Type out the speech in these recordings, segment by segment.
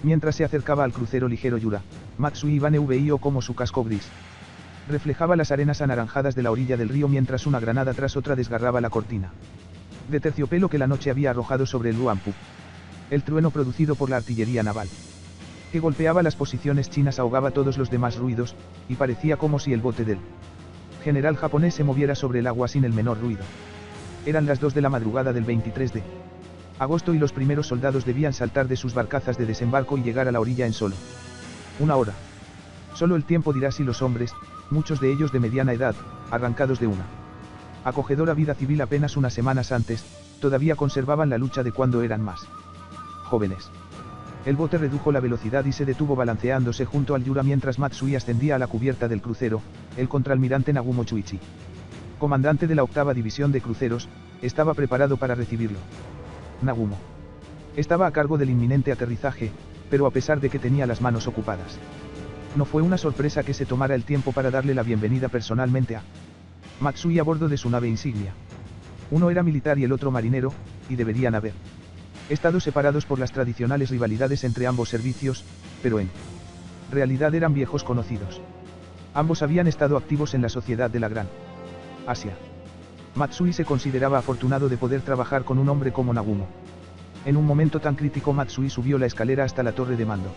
Mientras se acercaba al crucero ligero Yura, Matsui Ibane vio como su casco gris reflejaba las arenas anaranjadas de la orilla del río mientras una granada tras otra desgarraba la cortina de terciopelo que la noche había arrojado sobre el Luampu. El trueno producido por la artillería naval que golpeaba las posiciones chinas ahogaba todos los demás ruidos, y parecía como si el bote del general japonés se moviera sobre el agua sin el menor ruido. Eran las 2 de la madrugada del 23 de agosto y los primeros soldados debían saltar de sus barcazas de desembarco y llegar a la orilla en solo una hora. Solo el tiempo dirá si los hombres, muchos de ellos de mediana edad, arrancados de una acogedora vida civil apenas unas semanas antes, todavía conservaban la lucha de cuando eran más jóvenes. El bote redujo la velocidad y se detuvo balanceándose junto al Yura mientras Matsui ascendía a la cubierta del crucero. El contraalmirante Nagumo Chuichi, comandante de la 8ª División de Cruceros, estaba preparado para recibirlo. Nagumo estaba a cargo del inminente aterrizaje, pero a pesar de que tenía las manos ocupadas, no fue una sorpresa que se tomara el tiempo para darle la bienvenida personalmente a Matsui a bordo de su nave insignia. Uno era militar y el otro marinero, y deberían haber estado separados por las tradicionales rivalidades entre ambos servicios, pero en realidad eran viejos conocidos. Ambos habían estado activos en la sociedad de la Gran Asia. Matsui se consideraba afortunado de poder trabajar con un hombre como Nagumo. En un momento tan crítico Matsui subió la escalera hasta la torre de mando.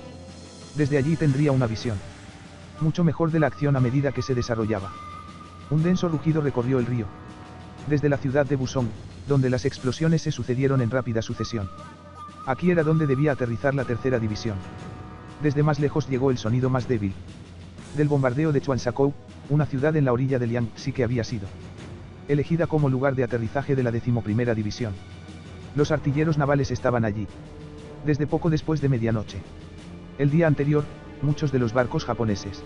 Desde allí tendría una visión mucho mejor de la acción a medida que se desarrollaba. Un denso rugido recorrió el río. Desde la ciudad de Busong, donde las explosiones se sucedieron en rápida sucesión. Aquí era donde debía aterrizar la 3ª división. Desde más lejos llegó el sonido más débil del bombardeo de Chuanzhou, una ciudad en la orilla del Yangtze que había sido elegida como lugar de aterrizaje de la 11ª división. Los artilleros navales estaban allí desde poco después de medianoche. El día anterior, muchos de los barcos japoneses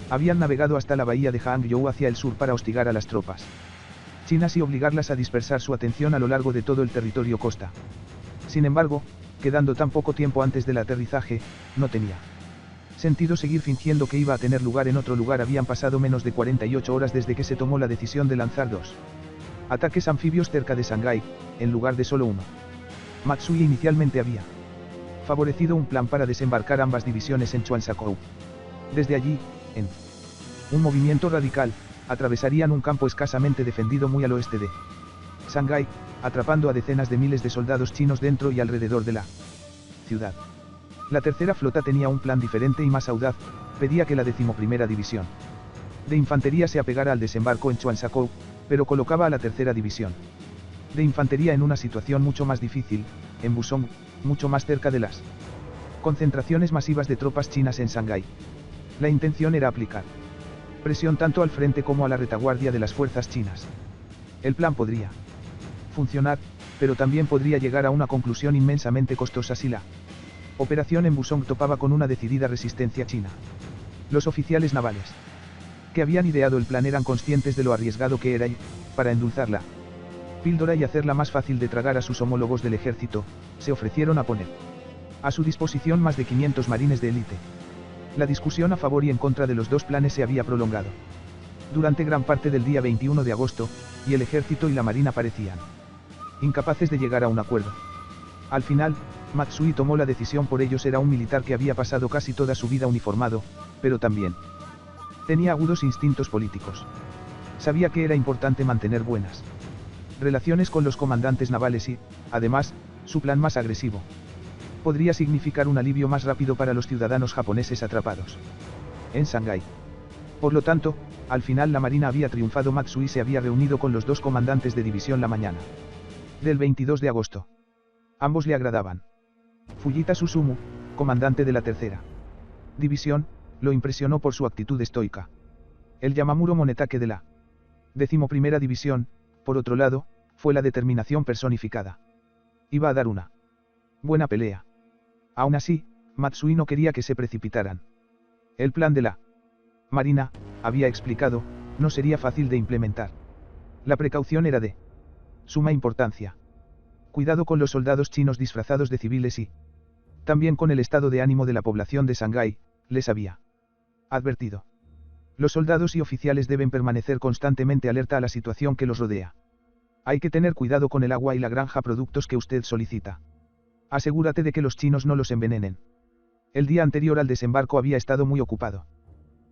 habían navegado hasta la bahía de Hangzhou hacia el sur para hostigar a las tropas chinas y obligarlas a dispersar su atención a lo largo de todo el territorio costa. Sin embargo, quedando tan poco tiempo antes del aterrizaje, no tenía sentido seguir fingiendo que iba a tener lugar en otro lugar. Habían pasado menos de 48 horas desde que se tomó la decisión de lanzar 2 ataques anfibios cerca de Shanghái, en lugar de solo uno. Matsui inicialmente había favorecido un plan para desembarcar ambas divisiones en Chuanzhou. Desde allí, en un movimiento radical, atravesarían un campo escasamente defendido muy al oeste de Shanghái, atrapando a decenas de miles de soldados chinos dentro y alrededor de la ciudad. La 3ª flota tenía un plan diferente y más audaz, pedía que la 11ª división de infantería se apegara al desembarco en Chuanzhou, pero colocaba a la 3ª división de infantería en una situación mucho más difícil, en Busong, mucho más cerca de las concentraciones masivas de tropas chinas en Shanghái. La intención era aplicar presión tanto al frente como a la retaguardia de las fuerzas chinas. El plan podría funcionar, pero también podría llegar a una conclusión inmensamente costosa si la operación en Busong topaba con una decidida resistencia china. Los oficiales navales que habían ideado el plan eran conscientes de lo arriesgado que era y, para endulzar la píldora y hacerla más fácil de tragar a sus homólogos del ejército, se ofrecieron a poner a su disposición más de 500 marines de élite. La discusión a favor y en contra de los dos planes se había prolongado durante gran parte del día 21 de agosto, y el ejército y la marina parecían incapaces de llegar a un acuerdo. Al final, Matsui tomó la decisión por ellos. Era un militar que había pasado casi toda su vida uniformado, pero también tenía agudos instintos políticos. Sabía que era importante mantener buenas relaciones con los comandantes navales y, además, su plan más agresivo podría significar un alivio más rápido para los ciudadanos japoneses atrapados en Shanghái. Por lo tanto, al final la marina había triunfado. Matsui se había reunido con los dos comandantes de división la mañana del 22 de agosto. Ambos le agradaban. Fujita Susumu, comandante de la 3ª división, lo impresionó por su actitud estoica. El Yamamuro Monetake de la 11ª división, por otro lado, fue la determinación personificada. Iba a dar una buena pelea. Aún así, Matsui no quería que se precipitaran. El plan de la marina, había explicado, no sería fácil de implementar. La precaución era de suma importancia. Cuidado con los soldados chinos disfrazados de civiles y también con el estado de ánimo de la población de Shanghái, les había advertido. Los soldados y oficiales deben permanecer constantemente alerta a la situación que los rodea. Hay que tener cuidado con el agua y la granja productos que usted solicita. Asegúrate de que los chinos no los envenenen. El día anterior al desembarco había estado muy ocupado.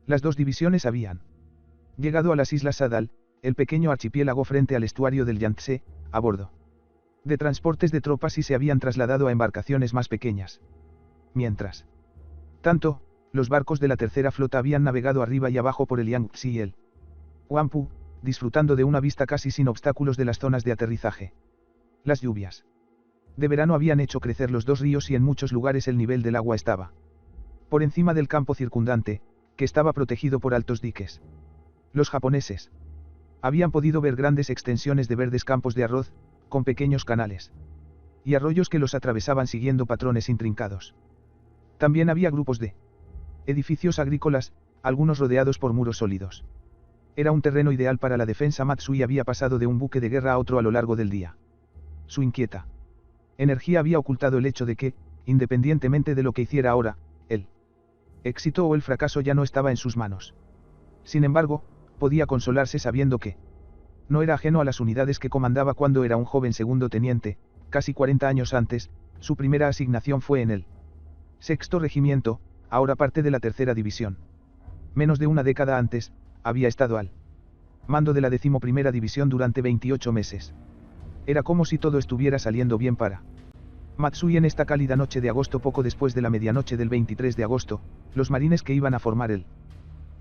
Las dos divisiones habían llegado a las Islas Sadal, el pequeño archipiélago frente al estuario del Yangtze, a bordo de transportes de tropas y se habían trasladado a embarcaciones más pequeñas. Mientras tanto, los barcos de la tercera flota habían navegado arriba y abajo por el Yangtze y el Huangpu, disfrutando de una vista casi sin obstáculos de las zonas de aterrizaje. Las lluvias de verano habían hecho crecer los dos ríos y en muchos lugares el nivel del agua estaba por encima del campo circundante, que estaba protegido por altos diques. Los japoneses habían podido ver grandes extensiones de verdes campos de arroz, con pequeños canales y arroyos que los atravesaban siguiendo patrones intrincados. También había grupos de edificios agrícolas, algunos rodeados por muros sólidos. Era un terreno ideal para la defensa. Matsui había pasado de un buque de guerra a otro a lo largo del día. Su inquieta energía había ocultado el hecho de que, independientemente de lo que hiciera ahora, el éxito o el fracaso ya no estaba en sus manos. Sin embargo, podía consolarse sabiendo que no era ajeno a las unidades que comandaba cuando era un joven segundo teniente. Casi 40 años antes, su primera asignación fue en el sexto regimiento, ahora parte de la tercera división. Menos de una década antes, había estado al mando de la 11ª división durante 28 meses. Era como si todo estuviera saliendo bien para Matsui en esta cálida noche de agosto. Poco después de la medianoche del 23 de agosto, los marines que iban a formar el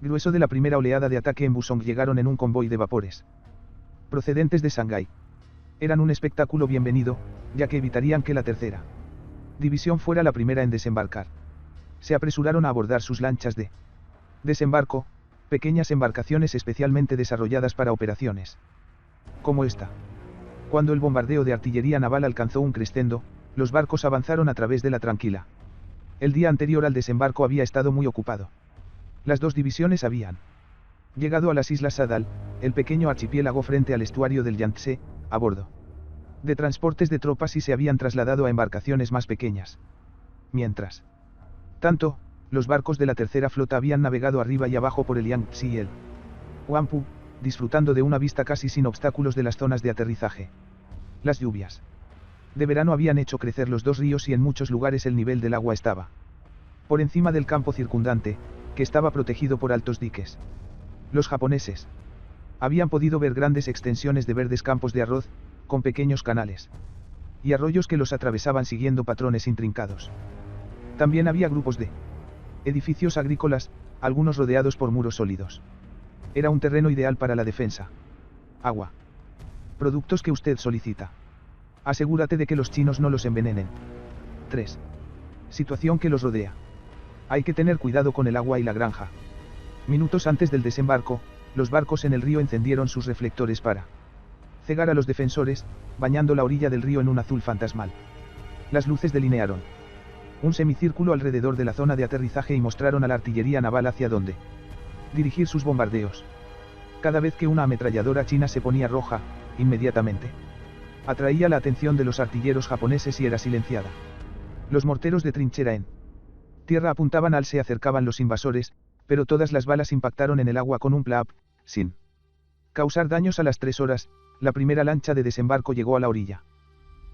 grueso de la primera oleada de ataque en Busong llegaron en un convoy de vapores procedentes de Shanghái. Eran un espectáculo bienvenido, ya que evitarían que la tercera división fuera la primera en desembarcar. Se apresuraron a abordar sus lanchas de desembarco, pequeñas embarcaciones especialmente desarrolladas para operaciones como esta. Cuando el bombardeo de artillería naval alcanzó un crescendo, los barcos avanzaron a través de la Tranquila. El día anterior al desembarco había estado muy ocupado. Las dos divisiones habían llegado a las Islas Sadal, el pequeño archipiélago frente al estuario del Yangtze, a bordo de transportes de tropas y se habían trasladado a embarcaciones más pequeñas. Mientras tanto, los barcos de la tercera flota habían navegado arriba y abajo por el Yangtze y el Huangpu, disfrutando de una vista casi sin obstáculos de las zonas de aterrizaje. Las lluvias de verano habían hecho crecer los dos ríos y en muchos lugares el nivel del agua estaba por encima del campo circundante, que estaba protegido por altos diques. Los japoneses habían podido ver grandes extensiones de verdes campos de arroz, con pequeños canales y arroyos que los atravesaban siguiendo patrones intrincados. También había grupos de edificios agrícolas, algunos rodeados por muros sólidos. Era un terreno ideal para la defensa. Agua. Productos que usted solicita. Asegúrate de que los chinos no los envenenen. 3. Situación que los rodea. Hay que tener cuidado con el agua y la granja. Minutos antes del desembarco, los barcos en el río encendieron sus reflectores para cegar a los defensores, bañando la orilla del río en un azul fantasmal. Las luces delinearon un semicírculo alrededor de la zona de aterrizaje y mostraron a la artillería naval hacia dónde dirigir sus bombardeos. Cada vez que una ametralladora china se ponía roja, inmediatamente atraía la atención de los artilleros japoneses y era silenciada. Los morteros de trinchera en tierra apuntaban al se acercaban los invasores, pero todas las balas impactaron en el agua con un plap, sin causar daños. A las 3 horas, la primera lancha de desembarco llegó a la orilla.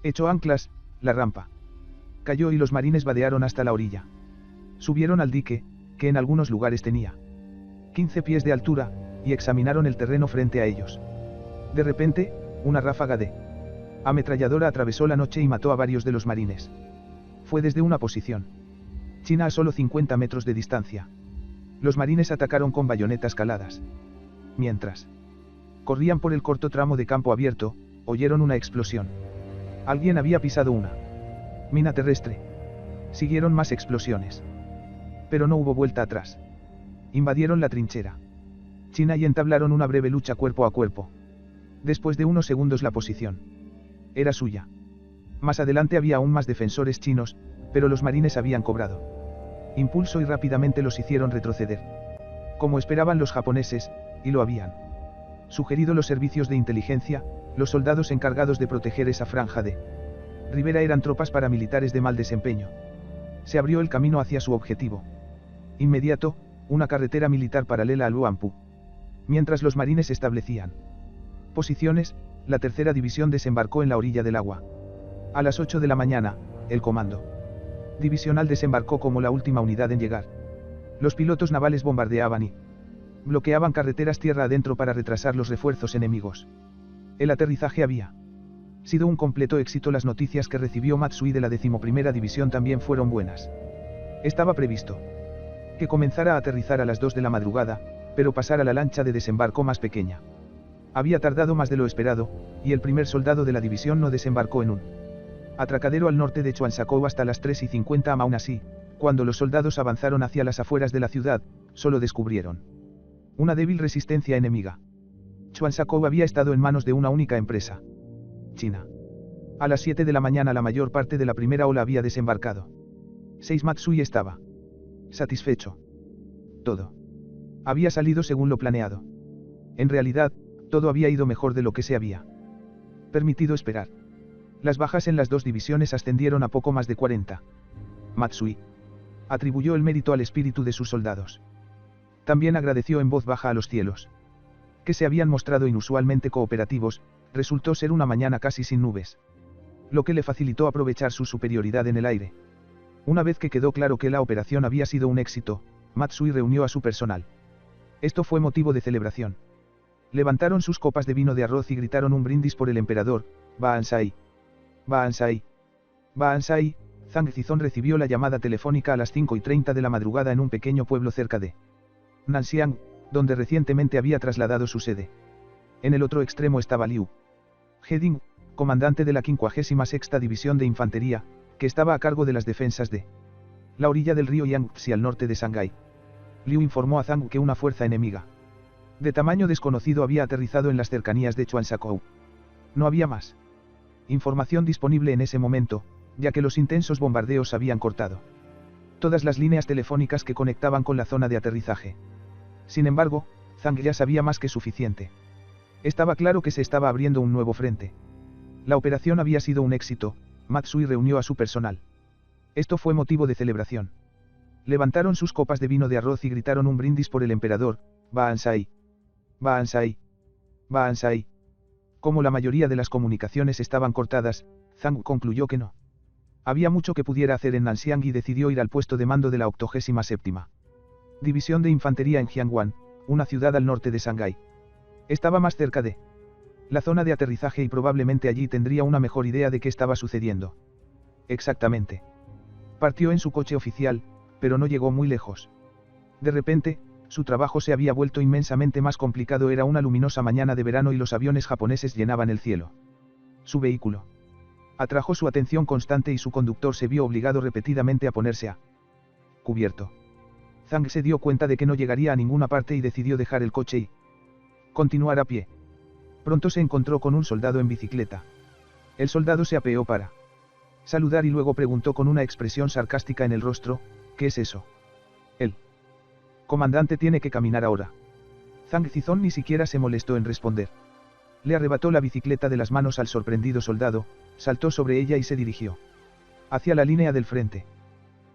Echó anclas, la rampa cayó y los marines vadearon hasta la orilla. Subieron al dique, que en algunos lugares tenía 15 pies de altura, y examinaron el terreno frente a ellos. De repente, una ráfaga de ametralladora atravesó la noche y mató a varios de los marines. Fue desde una posición china a solo 50 metros de distancia. Los marines atacaron con bayonetas caladas. Mientras corrían por el corto tramo de campo abierto, oyeron una explosión. Alguien había pisado una mina terrestre. Siguieron más explosiones. Pero no hubo vuelta atrás. Invadieron la trinchera china y entablaron una breve lucha cuerpo a cuerpo. Después de unos segundos la posición era suya. Más adelante había aún más defensores chinos, pero los marines habían cobrado impulso y rápidamente los hicieron retroceder. Como esperaban los japoneses, y lo habían sugerido los servicios de inteligencia, los soldados encargados de proteger esa franja de ribera eran tropas paramilitares de mal desempeño. Se abrió el camino hacia su objetivo inmediato, una carretera militar paralela al Huangpu. Mientras los marines establecían posiciones, la tercera división desembarcó en la orilla del agua. A las 8 de la mañana, el comando Divisional desembarcó como la última unidad en llegar. Los pilotos navales bombardeaban y bloqueaban carreteras tierra adentro para retrasar los refuerzos enemigos. El aterrizaje había sido un completo éxito. Las noticias que recibió Matsui de la 11ª División también fueron buenas. Estaba previsto que comenzara a aterrizar a las 2 de la madrugada, pero pasara la lancha de desembarco más pequeña. Había tardado más de lo esperado, y el primer soldado de la división no desembarcó en un atracadero al norte de Chuansakou hasta las 3:50 am. Aún así, cuando los soldados avanzaron hacia las afueras de la ciudad, solo descubrieron una débil resistencia enemiga. Chuansakou había estado en manos de una única empresa china. A las 7 de la mañana la mayor parte de la primera ola había desembarcado. 6 Matsui estaba satisfecho. Todo había salido según lo planeado. En realidad, todo había ido mejor de lo que se había permitido esperar. Las bajas en las dos divisiones ascendieron a poco más de 40. Matsui atribuyó el mérito al espíritu de sus soldados. También agradeció en voz baja a los cielos, que se habían mostrado inusualmente cooperativos. Resultó ser una mañana casi sin nubes, lo que le facilitó aprovechar su superioridad en el aire. Una vez que quedó claro que la operación había sido un éxito, Matsui reunió a su personal. Esto fue motivo de celebración. Levantaron sus copas de vino de arroz y gritaron un brindis por el emperador. Baansai. Baansai. Baansai. Zhang Zizong recibió la llamada telefónica a las 5:30 de la madrugada en un pequeño pueblo cerca de Nanxiang, donde recientemente había trasladado su sede. En el otro extremo estaba Liu Heding, comandante de la 56ª División de Infantería, que estaba a cargo de las defensas de la orilla del río Yangtze al norte de Shanghái. Liu informó a Zhang que una fuerza enemiga de tamaño desconocido había aterrizado en las cercanías de Chuansakou. No había más información disponible en ese momento, ya que los intensos bombardeos habían cortado todas las líneas telefónicas que conectaban con la zona de aterrizaje. Sin embargo, Zhang ya sabía más que suficiente. Estaba claro que se estaba abriendo un nuevo frente. La operación había sido un éxito. Matsui reunió a su personal. Esto fue motivo de celebración. Levantaron sus copas de vino de arroz y gritaron un brindis por el emperador. Baansai. Baansai. Baansai. Como la mayoría de las comunicaciones estaban cortadas, Zhang concluyó que no había mucho que pudiera hacer en Nanxiang y decidió ir al puesto de mando de la 87ª División de Infantería en Jiangwan, una ciudad al norte de Shanghái. Estaba más cerca de la zona de aterrizaje y probablemente allí tendría una mejor idea de qué estaba sucediendo. Exactamente. Partió en su coche oficial, pero no llegó muy lejos. De repente, su trabajo se había vuelto inmensamente más complicado. Era una luminosa mañana de verano y los aviones japoneses llenaban el cielo. Su vehículo atrajo su atención constante y su conductor se vio obligado repetidamente a ponerse a cubierto. Zhang se dio cuenta de que no llegaría a ninguna parte y decidió dejar el coche y continuar a pie. Pronto se encontró con un soldado en bicicleta. El soldado se apeó para saludar y luego preguntó con una expresión sarcástica en el rostro, ¿qué es eso? El comandante tiene que caminar ahora. Zhang Zizong ni siquiera se molestó en responder. Le arrebató la bicicleta de las manos al sorprendido soldado, saltó sobre ella y se dirigió hacia la línea del frente.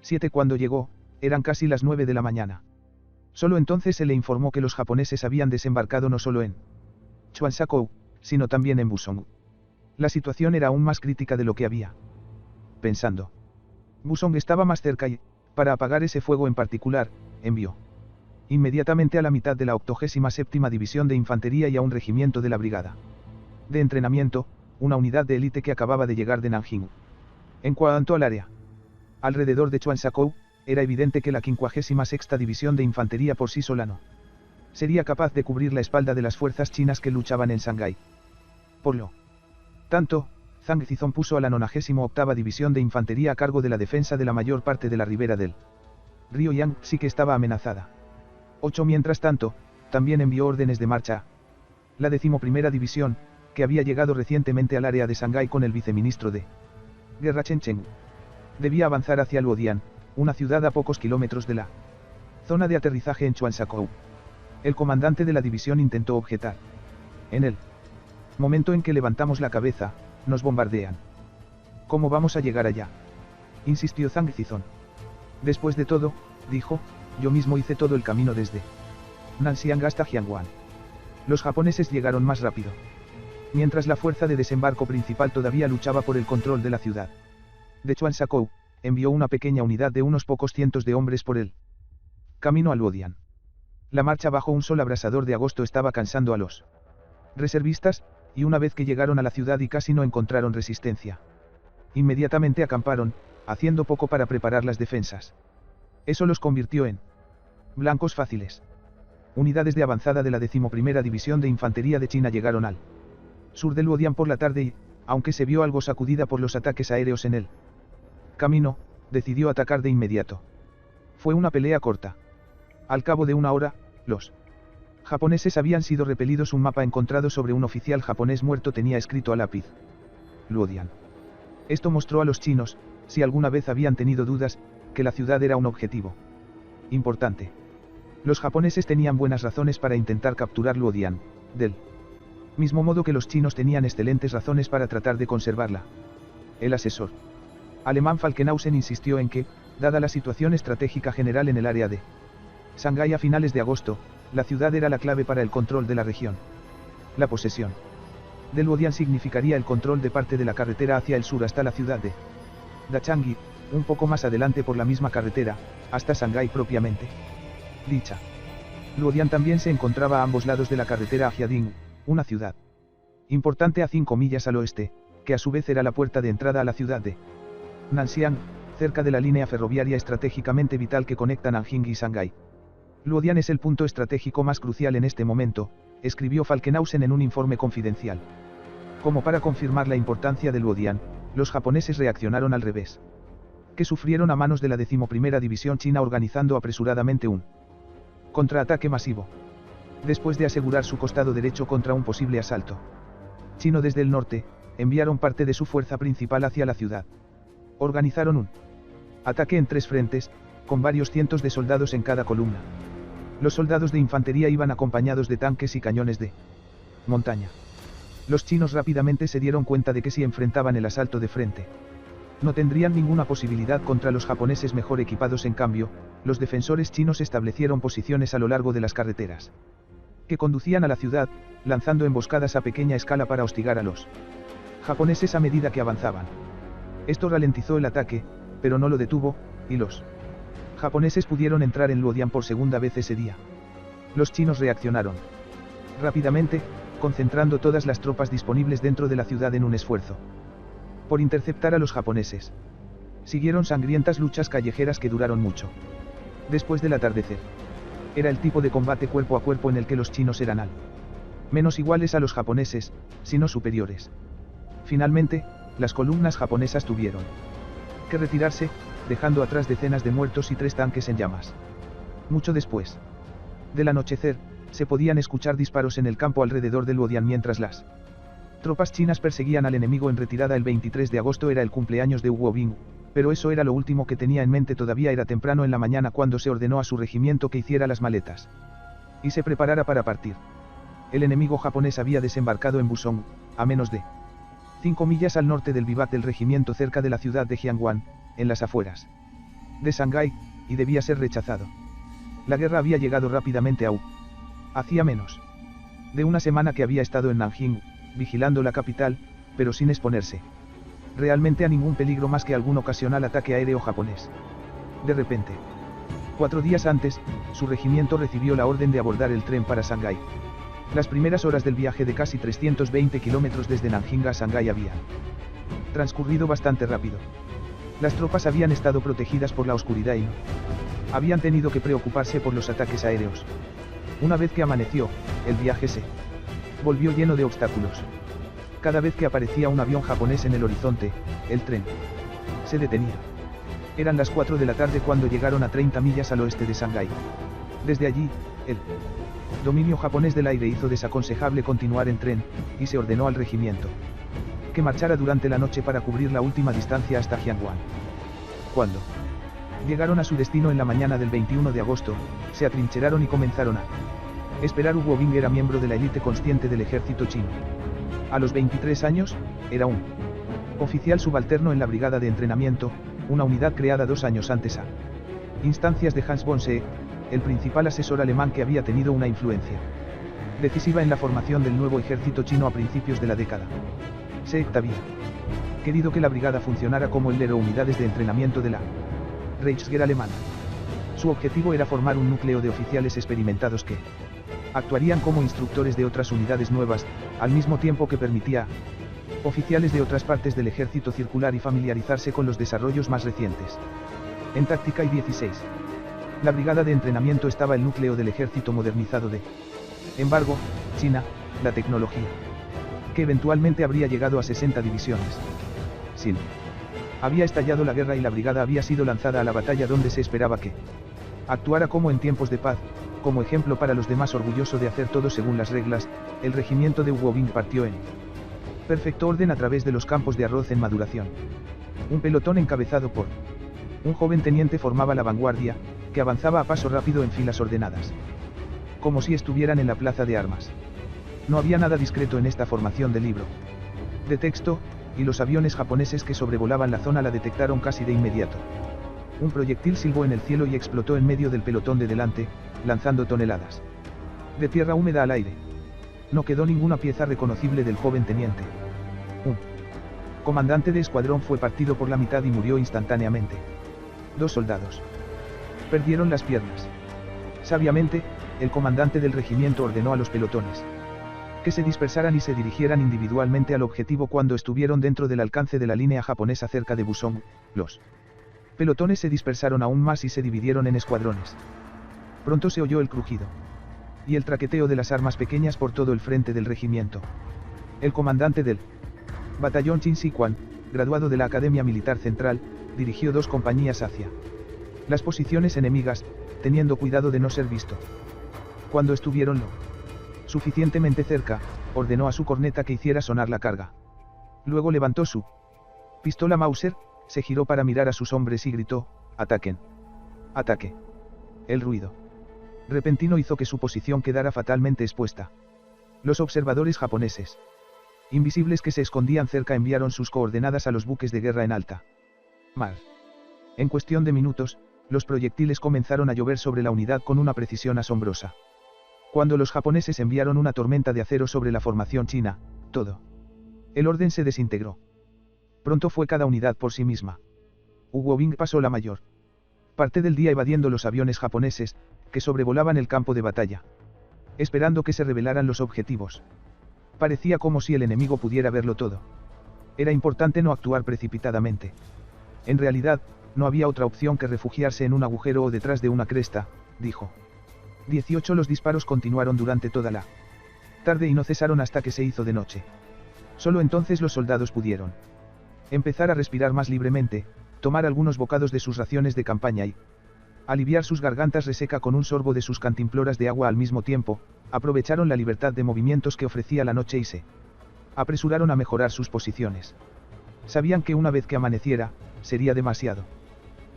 7 Cuando llegó, eran casi las 9 de la mañana. Solo entonces se le informó que los japoneses habían desembarcado no solo en Chuansakou, sino también en Busong. La situación era aún más crítica de lo que había pensando. Busong estaba más cerca y, para apagar ese fuego en particular, envió inmediatamente a la mitad de la 87ª División de Infantería y a un regimiento de la Brigada de Entrenamiento, una unidad de élite que acababa de llegar de Nanjing. En cuanto al área alrededor de Chuansakou, era evidente que la 56ª División de Infantería por sí sola no sería capaz de cubrir la espalda de las fuerzas chinas que luchaban en Shanghái. Por lo tanto, Zhang Zizong puso a la 98ª División de Infantería a cargo de la defensa de la mayor parte de la ribera del río Yangtze que estaba amenazada. 8 Mientras tanto, también envió órdenes de marcha a la 11ª División, que había llegado recientemente al área de Shanghái con el viceministro de Guerra Chen Cheng. Debía avanzar hacia Luodian, una ciudad a pocos kilómetros de la zona de aterrizaje en Chuansakou. El comandante de la división intentó objetar. En el momento en que levantamos la cabeza, nos bombardean. ¿Cómo vamos a llegar allá?, insistió Zhang Zizong. Después de todo, dijo, yo mismo hice todo el camino desde Nanxiang hasta Jiangwan. Los japoneses llegaron más rápido. Mientras la fuerza de desembarco principal todavía luchaba por el control de la ciudad de Chuansakou, envió una pequeña unidad de unos pocos cientos de hombres por él. Camino a Luodian. La marcha bajo un sol abrasador de agosto estaba cansando a los reservistas, y una vez que llegaron a la ciudad y casi no encontraron resistencia, inmediatamente acamparon, haciendo poco para preparar las defensas. Eso los convirtió en blancos fáciles. Unidades de avanzada de la 11ª División de Infantería de China llegaron al sur de Luodian por la tarde y, aunque se vio algo sacudida por los ataques aéreos en el camino, decidió atacar de inmediato. Fue una pelea corta. Al cabo de una hora, los japoneses habían sido repelidos. Un mapa encontrado sobre un oficial japonés muerto tenía escrito a lápiz: Luodian. Esto mostró a los chinos, si alguna vez habían tenido dudas, que la ciudad era un objetivo importante. Los japoneses tenían buenas razones para intentar capturar Luodian, del mismo modo que los chinos tenían excelentes razones para tratar de conservarla. El asesor alemán Falkenhausen insistió en que, dada la situación estratégica general en el área de Shanghái a finales de agosto, la ciudad era la clave para el control de la región. La posesión de Luodian significaría el control de parte de la carretera hacia el sur hasta la ciudad de Dachangi, un poco más adelante por la misma carretera, hasta Shanghái propiamente dicha. Luodian también se encontraba a ambos lados de la carretera a Jiading, una ciudad importante a 5 millas al oeste, que a su vez era la puerta de entrada a la ciudad de Nanxiang, cerca de la línea ferroviaria estratégicamente vital que conecta Nanjing y Shanghái. Luodian es el punto estratégico más crucial en este momento, escribió Falkenhausen en un informe confidencial. Como para confirmar la importancia de Luodian, los japoneses reaccionaron al revés, que sufrieron a manos de la 11ª División China organizando apresuradamente un contraataque masivo. Después de asegurar su costado derecho contra un posible asalto chino desde el norte, enviaron parte de su fuerza principal hacia la ciudad. Organizaron un ataque en 3 frentes, con varios cientos de soldados en cada columna. Los soldados de infantería iban acompañados de tanques y cañones de montaña. Los chinos rápidamente se dieron cuenta de que si enfrentaban el asalto de frente, no tendrían ninguna posibilidad contra los japoneses mejor equipados. En cambio, los defensores chinos establecieron posiciones a lo largo de las carreteras que conducían a la ciudad, lanzando emboscadas a pequeña escala para hostigar a los japoneses a medida que avanzaban. Esto ralentizó el ataque, pero no lo detuvo, y los japoneses pudieron entrar en Luodian por segunda vez ese día. Los chinos reaccionaron rápidamente, concentrando todas las tropas disponibles dentro de la ciudad en un esfuerzo por interceptar a los japoneses. Siguieron sangrientas luchas callejeras que duraron mucho. Después del atardecer, era el tipo de combate cuerpo a cuerpo en el que los chinos eran al menos iguales a los japoneses, si no superiores. Finalmente, las columnas japonesas tuvieron que retirarse, dejando atrás decenas de muertos y 3 tanques en llamas. Mucho después del anochecer, se podían escuchar disparos en el campo alrededor de Luodian mientras las tropas chinas perseguían al enemigo en retirada. El 23 de agosto era el cumpleaños de Huo Bing, pero eso era lo último que tenía en mente. Todavía era temprano en la mañana cuando se ordenó a su regimiento que hiciera las maletas y se preparara para partir. El enemigo japonés había desembarcado en Busong, a menos de 5 millas al norte del vivac del regimiento cerca de la ciudad de Jiangwan, en las afueras de Shanghái, y debía ser rechazado. La guerra había llegado rápidamente a Wu. Hacía menos de una semana que había estado en Nanjing, vigilando la capital, pero sin exponerse realmente a ningún peligro más que algún ocasional ataque aéreo japonés. De repente, 4 días antes, su regimiento recibió la orden de abordar el tren para Shanghái. Las primeras horas del viaje de casi 320 kilómetros desde Nanjing a Shanghái habían transcurrido bastante rápido. Las tropas habían estado protegidas por la oscuridad y no habían tenido que preocuparse por los ataques aéreos. Una vez que amaneció, el viaje se volvió lleno de obstáculos. Cada vez que aparecía un avión japonés en el horizonte, el tren se detenía. Eran las 4 de la tarde cuando llegaron a 30 millas al oeste de Shanghái. Desde allí, el dominio japonés del aire hizo desaconsejable continuar en tren, y se ordenó al regimiento que marchara durante la noche para cubrir la última distancia hasta Jiangwan. Cuando llegaron a su destino en la mañana del 21 de agosto, se atrincheraron y comenzaron a esperar. Huo Bing era miembro de la élite consciente del ejército chino. A los 23 años, era un oficial subalterno en la brigada de entrenamiento, una unidad creada 2 años antes a instancias de Hans von See, el principal asesor alemán que había tenido una influencia decisiva en la formación del nuevo ejército chino a principios de la década. See había querido que la brigada funcionara como el de unidades de entrenamiento de la Reichswehr alemana. Su objetivo era formar un núcleo de oficiales experimentados que actuarían como instructores de otras unidades nuevas, al mismo tiempo que permitía a oficiales de otras partes del ejército circular y familiarizarse con los desarrollos más recientes. En táctica I-16. La brigada de entrenamiento estaba el núcleo del ejército modernizado de embargo, China, la tecnología, que eventualmente habría llegado a 60 divisiones. Sin había estallado la guerra y la brigada había sido lanzada a la batalla donde se esperaba que actuara como en tiempos de paz, como ejemplo para los demás. Orgulloso de hacer todo según las reglas, el regimiento de Hugo Bing partió en perfecto orden a través de los campos de arroz en maduración. Un pelotón encabezado por un joven teniente formaba la vanguardia, que avanzaba a paso rápido en filas ordenadas, como si estuvieran en la plaza de armas. No había nada discreto en esta formación de libro de texto, y los aviones japoneses que sobrevolaban la zona la detectaron casi de inmediato. Un proyectil silbó en el cielo y explotó en medio del pelotón de delante, lanzando toneladas de tierra húmeda al aire. No quedó ninguna pieza reconocible del joven teniente. Un comandante de escuadrón fue partido por la mitad y murió instantáneamente. 2 soldados perdieron las piernas. Sabiamente, el comandante del regimiento ordenó a los pelotones que se dispersaran y se dirigieran individualmente al objetivo. Cuando estuvieron dentro del alcance de la línea japonesa cerca de Busong, los pelotones se dispersaron aún más y se dividieron en escuadrones. Pronto se oyó el crujido y el traqueteo de las armas pequeñas por todo el frente del regimiento. El comandante del batallón Chin Si-Quan, graduado de la Academia Militar Central, dirigió 2 compañías hacia las posiciones enemigas, teniendo cuidado de no ser visto. Cuando estuvieron lo suficientemente cerca, ordenó a su corneta que hiciera sonar la carga. Luego levantó su pistola Mauser, se giró para mirar a sus hombres y gritó: «¡Ataquen! ¡Ataque!». El ruido repentino hizo que su posición quedara fatalmente expuesta. Los observadores japoneses, invisibles que se escondían cerca, enviaron sus coordenadas a los buques de guerra en alta mar. En cuestión de minutos, los proyectiles comenzaron a llover sobre la unidad con una precisión asombrosa. Cuando los japoneses enviaron una tormenta de acero sobre la formación china, todo el orden se desintegró. Pronto fue cada unidad por sí misma. Hugo Bing pasó la mayor parte del día evadiendo los aviones japoneses, que sobrevolaban el campo de batalla, esperando que se revelaran los objetivos. Parecía como si el enemigo pudiera verlo todo. Era importante no actuar precipitadamente. En realidad, no había otra opción que refugiarse en un agujero o detrás de una cresta, dijo. 18 Los disparos continuaron durante toda la tarde y no cesaron hasta que se hizo de noche. Solo entonces los soldados pudieron empezar a respirar más libremente, tomar algunos bocados de sus raciones de campaña y aliviar sus gargantas reseca con un sorbo de sus cantimploras de agua al mismo tiempo. Aprovecharon la libertad de movimientos que ofrecía la noche y se apresuraron a mejorar sus posiciones. Sabían que una vez que amaneciera, sería demasiado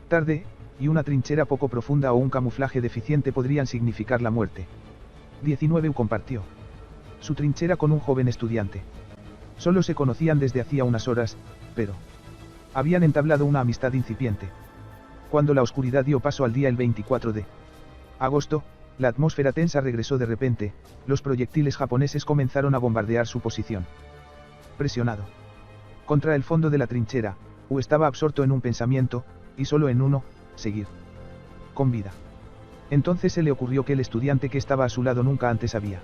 tarde, y una trinchera poco profunda o un camuflaje deficiente podrían significar la muerte. 19 compartió su trinchera con un joven estudiante. Solo se conocían desde hacía unas horas, pero habían entablado una amistad incipiente. Cuando la oscuridad dio paso al día el 24 de agosto, la atmósfera tensa regresó de repente, los proyectiles japoneses comenzaron a bombardear su posición. Presionado contra el fondo de la trinchera, Wu estaba absorto en un pensamiento, y solo en uno: seguir con vida. Entonces se le ocurrió que el estudiante que estaba a su lado nunca antes había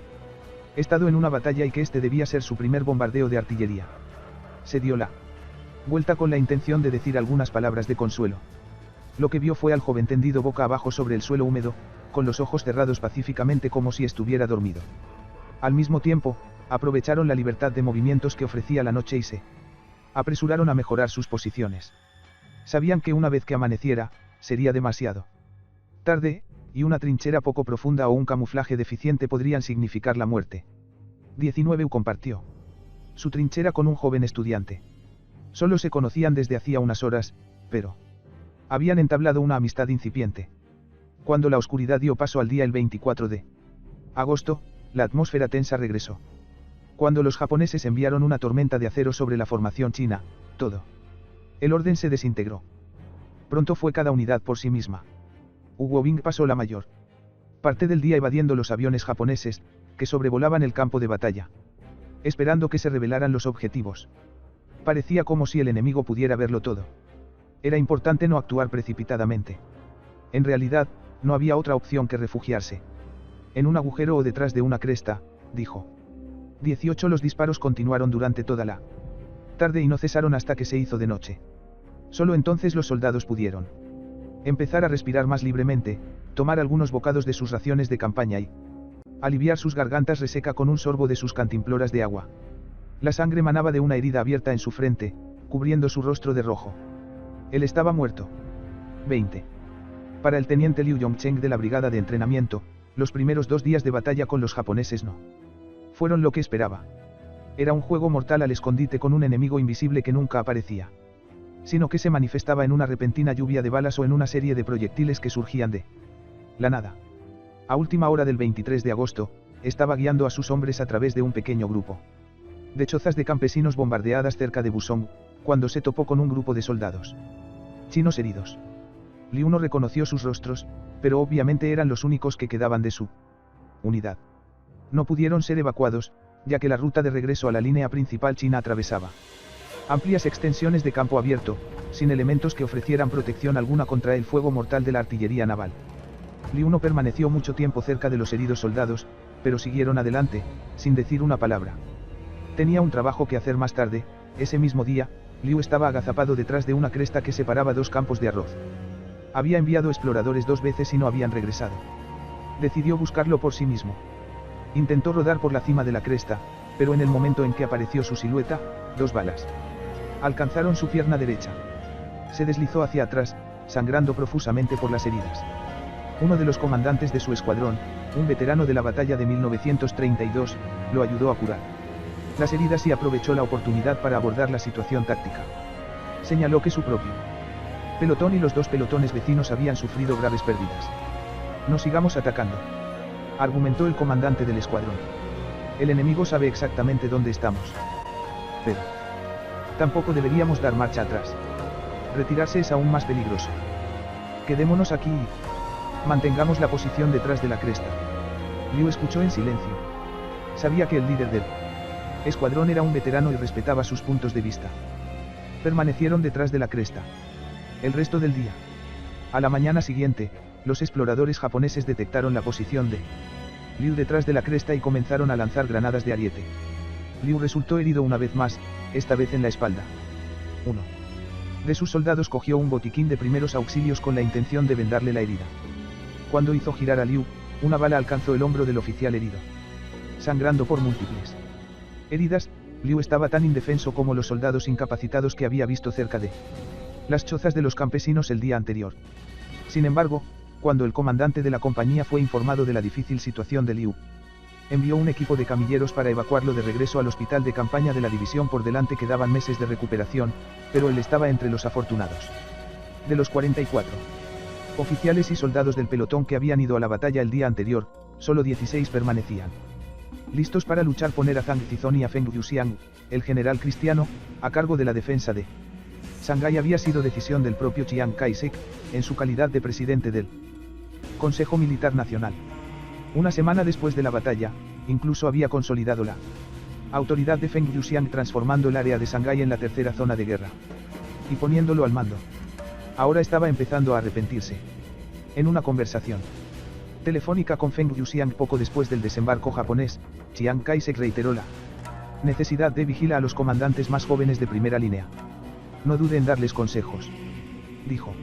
estado en una batalla y que este debía ser su primer bombardeo de artillería. Se dio la vuelta con la intención de decir algunas palabras de consuelo. Lo que vio fue al joven tendido boca abajo sobre el suelo húmedo, con los ojos cerrados pacíficamente como si estuviera dormido. Al mismo tiempo, aprovecharon la libertad de movimientos que ofrecía la noche y se apresuraron a mejorar sus posiciones. Sabían que una vez que amaneciera, sería demasiado tarde, y una trinchera poco profunda o un camuflaje deficiente podrían significar la muerte. 19 compartió su trinchera con un joven estudiante. Solo se conocían desde hacía unas horas, pero habían entablado una amistad incipiente. Cuando la oscuridad dio paso al día el 24 de agosto, la atmósfera tensa regresó. Cuando los japoneses enviaron una tormenta de acero sobre la formación china, todo el orden se desintegró. Pronto fue cada unidad por sí misma. Hugo Bing pasó la mayor parte del día evadiendo los aviones japoneses, que sobrevolaban el campo de batalla, esperando que se revelaran los objetivos. Parecía como si el enemigo pudiera verlo todo. Era importante no actuar precipitadamente. En realidad, no había otra opción que refugiarse. En un agujero o detrás de una cresta, dijo. 18 Los disparos continuaron durante toda la tarde y no cesaron hasta que se hizo de noche. Solo entonces los soldados pudieron empezar a respirar más libremente, tomar algunos bocados de sus raciones de campaña y aliviar sus gargantas reseca con un sorbo de sus cantimploras de agua. La sangre manaba de una herida abierta en su frente, cubriendo su rostro de rojo. Él estaba muerto. 20. Para el teniente Liu Yongcheng de la brigada de entrenamiento, los primeros 2 días de batalla con los japoneses no fueron lo que esperaba. Era un juego mortal al escondite con un enemigo invisible que nunca aparecía, sino que se manifestaba en una repentina lluvia de balas o en una serie de proyectiles que surgían de la nada. A última hora del 23 de agosto, estaba guiando a sus hombres a través de un pequeño grupo de chozas de campesinos bombardeadas cerca de Busong, cuando se topó con un grupo de soldados chinos heridos. Liu no reconoció sus rostros, pero obviamente eran los únicos que quedaban de su unidad. No pudieron ser evacuados, ya que la ruta de regreso a la línea principal china atravesaba amplias extensiones de campo abierto, sin elementos que ofrecieran protección alguna contra el fuego mortal de la artillería naval. Liu no permaneció mucho tiempo cerca de los heridos soldados, pero siguieron adelante, sin decir una palabra. Tenía un trabajo que hacer más tarde. Ese mismo día, Liu estaba agazapado detrás de una cresta que separaba 2 campos de arroz. Había enviado exploradores 2 veces y no habían regresado. Decidió buscarlo por sí mismo. Intentó rodar por la cima de la cresta, pero en el momento en que apareció su silueta, 2 balas alcanzaron su pierna derecha. Se deslizó hacia atrás, sangrando profusamente por las heridas. Uno de los comandantes de su escuadrón, un veterano de la batalla de 1932, lo ayudó a curar las heridas y aprovechó la oportunidad para abordar la situación táctica. Señaló que su propio pelotón y los 2 pelotones vecinos habían sufrido graves pérdidas. No sigamos atacando, argumentó el comandante del escuadrón. El enemigo sabe exactamente dónde estamos. Pero tampoco deberíamos dar marcha atrás. Retirarse es aún más peligroso. Quedémonos aquí y mantengamos la posición detrás de la cresta. Liu escuchó en silencio. Sabía que el líder del escuadrón era un veterano y respetaba sus puntos de vista. Permanecieron detrás de la cresta el resto del día. A la mañana siguiente, los exploradores japoneses detectaron la posición de Liu detrás de la cresta y comenzaron a lanzar granadas de ariete. Liu resultó herido una vez más, esta vez en la espalda. Uno de sus soldados cogió un botiquín de primeros auxilios con la intención de vendarle la herida. Cuando hizo girar a Liu, una bala alcanzó el hombro del oficial herido. Sangrando por múltiples heridas, Liu estaba tan indefenso como los soldados incapacitados que había visto cerca de las chozas de los campesinos el día anterior. Sin embargo, cuando el comandante de la compañía fue informado de la difícil situación de Liu, envió un equipo de camilleros para evacuarlo de regreso al hospital de campaña de la división. Por delante quedaban meses de recuperación, pero él estaba entre los afortunados. De los 44 oficiales y soldados del pelotón que habían ido a la batalla el día anterior, solo 16 permanecían listos para luchar. Poner a Zhang Zizong y a Feng Yuxiang, el general cristiano, a cargo de la defensa de Shanghái había sido decisión del propio Chiang Kai-shek, en su calidad de presidente del Consejo Militar Nacional. Una semana después de la batalla, incluso había consolidado la autoridad de Feng Yuxiang, transformando el área de Shanghái en la tercera zona de guerra y poniéndolo al mando. Ahora estaba empezando a arrepentirse. En una conversación telefónica con Feng Yuxiang poco después del desembarco japonés, Chiang Kai-shek reiteró la necesidad de vigilar a los comandantes más jóvenes de primera línea. No dude en darles consejos, dijo.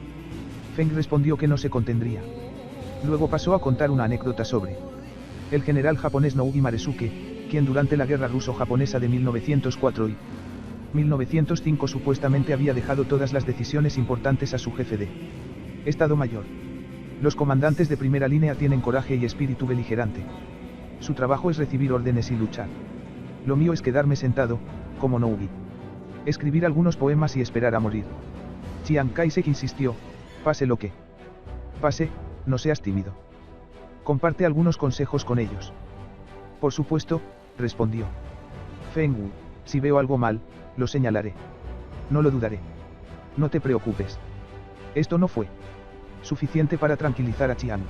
Feng respondió que no se contendría. Luego pasó a contar una anécdota sobre el general japonés Nougi Maresuke, quien durante la guerra ruso-japonesa de 1904 y 1905 supuestamente había dejado todas las decisiones importantes a su jefe de Estado Mayor. Los comandantes de primera línea tienen coraje y espíritu beligerante. Su trabajo es recibir órdenes y luchar. Lo mío es quedarme sentado, como Nougi. Escribir algunos poemas y esperar a morir. Chiang Kai-shek insistió, pase lo que pase, no seas tímido. Comparte algunos consejos con ellos. Por supuesto, respondió Feng Wu, si veo algo mal, lo señalaré. No lo dudaré. No te preocupes. Esto no fue suficiente para tranquilizar a Chiang.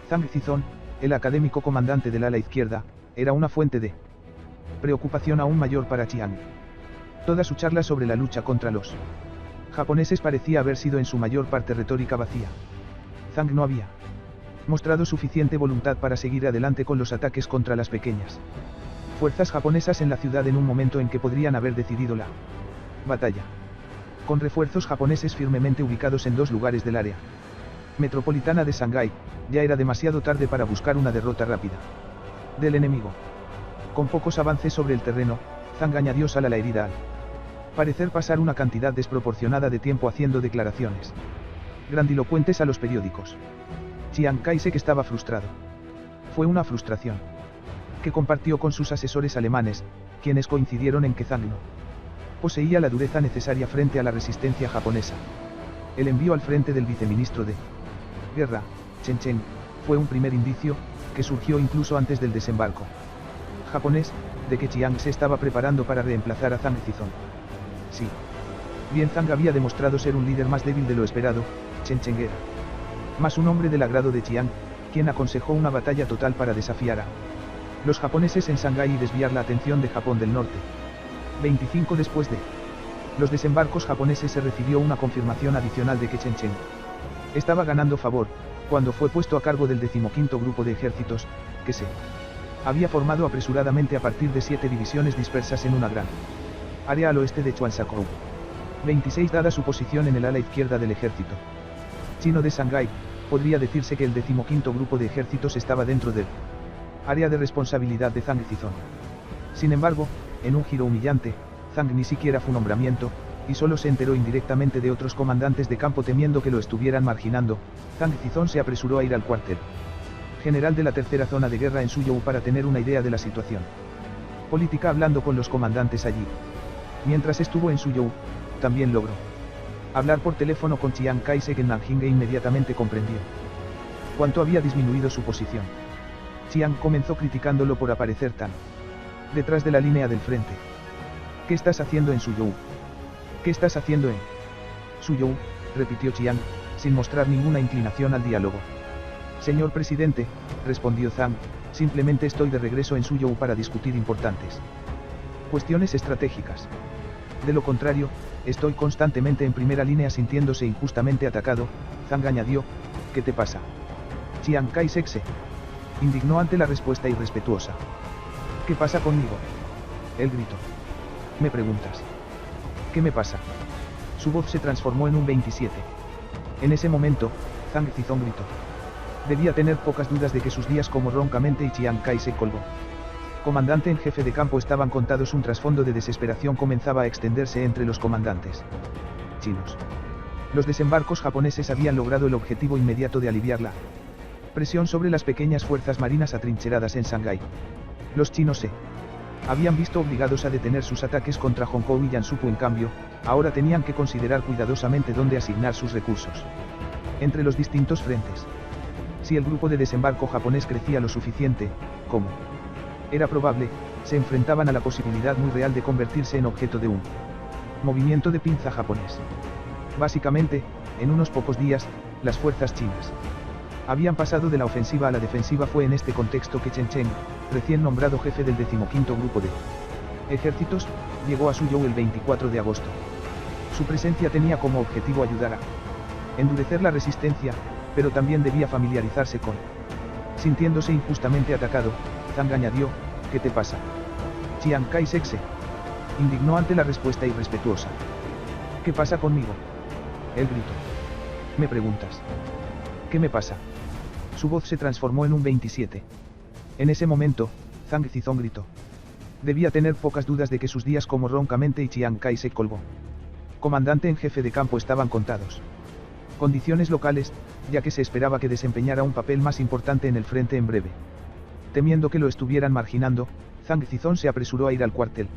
Zhang Zizong, el académico comandante del ala izquierda, era una fuente de preocupación aún mayor para Chiang. Toda su charla sobre la lucha contra los japoneses parecía haber sido en su mayor parte retórica vacía. Zhang no había mostrado suficiente voluntad para seguir adelante con los ataques contra las pequeñas fuerzas japonesas en la ciudad en un momento en que podrían haber decidido la batalla. Con refuerzos japoneses firmemente ubicados en 2 lugares del área metropolitana de Shanghái, ya era demasiado tarde para buscar una derrota rápida del enemigo. Con pocos avances sobre el terreno, Zhang añadió sal a la herida al parecer pasar una cantidad desproporcionada de tiempo haciendo declaraciones grandilocuentes a los periódicos. Chiang Kai-shek estaba frustrado. Fue una frustración que compartió con sus asesores alemanes, quienes coincidieron en que Zhang no poseía la dureza necesaria frente a la resistencia japonesa. El envío al frente del viceministro de Guerra, Chen Cheng, fue un primer indicio, que surgió incluso antes del desembarco japonés, de que Chiang se estaba preparando para reemplazar a Zhang Zizong. Sí. Bien, Zhang había demostrado ser un líder más débil de lo esperado, Chen Cheng era más un hombre del agrado de Chiang, quien aconsejó una batalla total para desafiar a los japoneses en Shanghái y desviar la atención de Japón del norte. 25 después de los desembarcos japoneses se recibió una confirmación adicional de que Chen Cheng estaba ganando favor, cuando fue puesto a cargo del 15º grupo de ejércitos, que se había formado apresuradamente a partir de 7 divisiones dispersas en una gran área al oeste de Chuansakou. 26 dada su posición en el ala izquierda del ejército chino de Shanghái, podría decirse que el 15º grupo de ejércitos estaba dentro del área de responsabilidad de Zhang Zizong. Sin embargo, en un giro humillante, Zhang ni siquiera fue nombramiento, y solo se enteró indirectamente de otros comandantes de campo temiendo que lo estuvieran marginando. Zhang Zizong se apresuró a ir al cuartel general de la tercera zona de guerra en Suzhou para tener una idea de la situación política hablando con los comandantes allí. Mientras estuvo en Suzhou, también logró hablar por teléfono con Chiang Kai-shek en Nanjing e inmediatamente comprendió cuánto había disminuido su posición. Chiang comenzó criticándolo por aparecer tan detrás de la línea del frente. ¿Qué estás haciendo en Suzhou? ¿Qué estás haciendo en Suzhou?, repitió Chiang, sin mostrar ninguna inclinación al diálogo. Señor presidente, respondió Zhang, simplemente estoy de regreso en Suzhou para discutir importantes cuestiones estratégicas. De lo contrario, estoy constantemente en primera línea sintiéndose injustamente atacado. Zhang añadió, ¿qué te pasa? Chiang Kai-shek se indignó ante la respuesta irrespetuosa. ¿Qué pasa conmigo? Él gritó. ¿Me preguntas? ¿Qué me pasa? Su voz se transformó en un 27. En ese momento, Zhang Zizong gritó. Debía tener pocas dudas de que sus días como roncamente y Chiang Kai-shek colgó. Comandante en jefe de campo estaban contados. Un trasfondo de desesperación comenzaba a extenderse entre los comandantes chinos. Los desembarcos japoneses habían logrado el objetivo inmediato de aliviar la presión sobre las pequeñas fuerzas marinas atrincheradas en Shanghái. Los chinos se habían visto obligados a detener sus ataques contra Hong Kong y Gansu. En cambio, ahora tenían que considerar cuidadosamente dónde asignar sus recursos entre los distintos frentes. Si el grupo de desembarco japonés crecía lo suficiente, como era probable, se enfrentaban a la posibilidad muy real de convertirse en objeto de un movimiento de pinza japonés. Básicamente, en unos pocos días, las fuerzas chinas habían pasado de la ofensiva a la defensiva. Fue en este contexto que Chen Cheng, recién nombrado jefe del 15º grupo de ejércitos, llegó a Suzhou el 24 de agosto. Su presencia tenía como objetivo ayudar a endurecer la resistencia, pero también debía familiarizarse con sintiéndose injustamente atacado. Zhang añadió, ¿qué te pasa? Chiang Kai-shek se indignó ante la respuesta irrespetuosa. ¿Qué pasa conmigo? Él gritó. ¿Me preguntas? ¿Qué me pasa? Su voz se transformó en un 27. En ese momento, Zhang Zizong gritó. Debía tener pocas dudas de que sus días como roncamente y Chiang Kai-shek colgó. Comandante en jefe de campo estaban contados. Condiciones locales, ya que se esperaba que desempeñara un papel más importante en el frente en breve. Temiendo que lo estuvieran marginando, Zhang Zizong se apresuró a ir al cuartel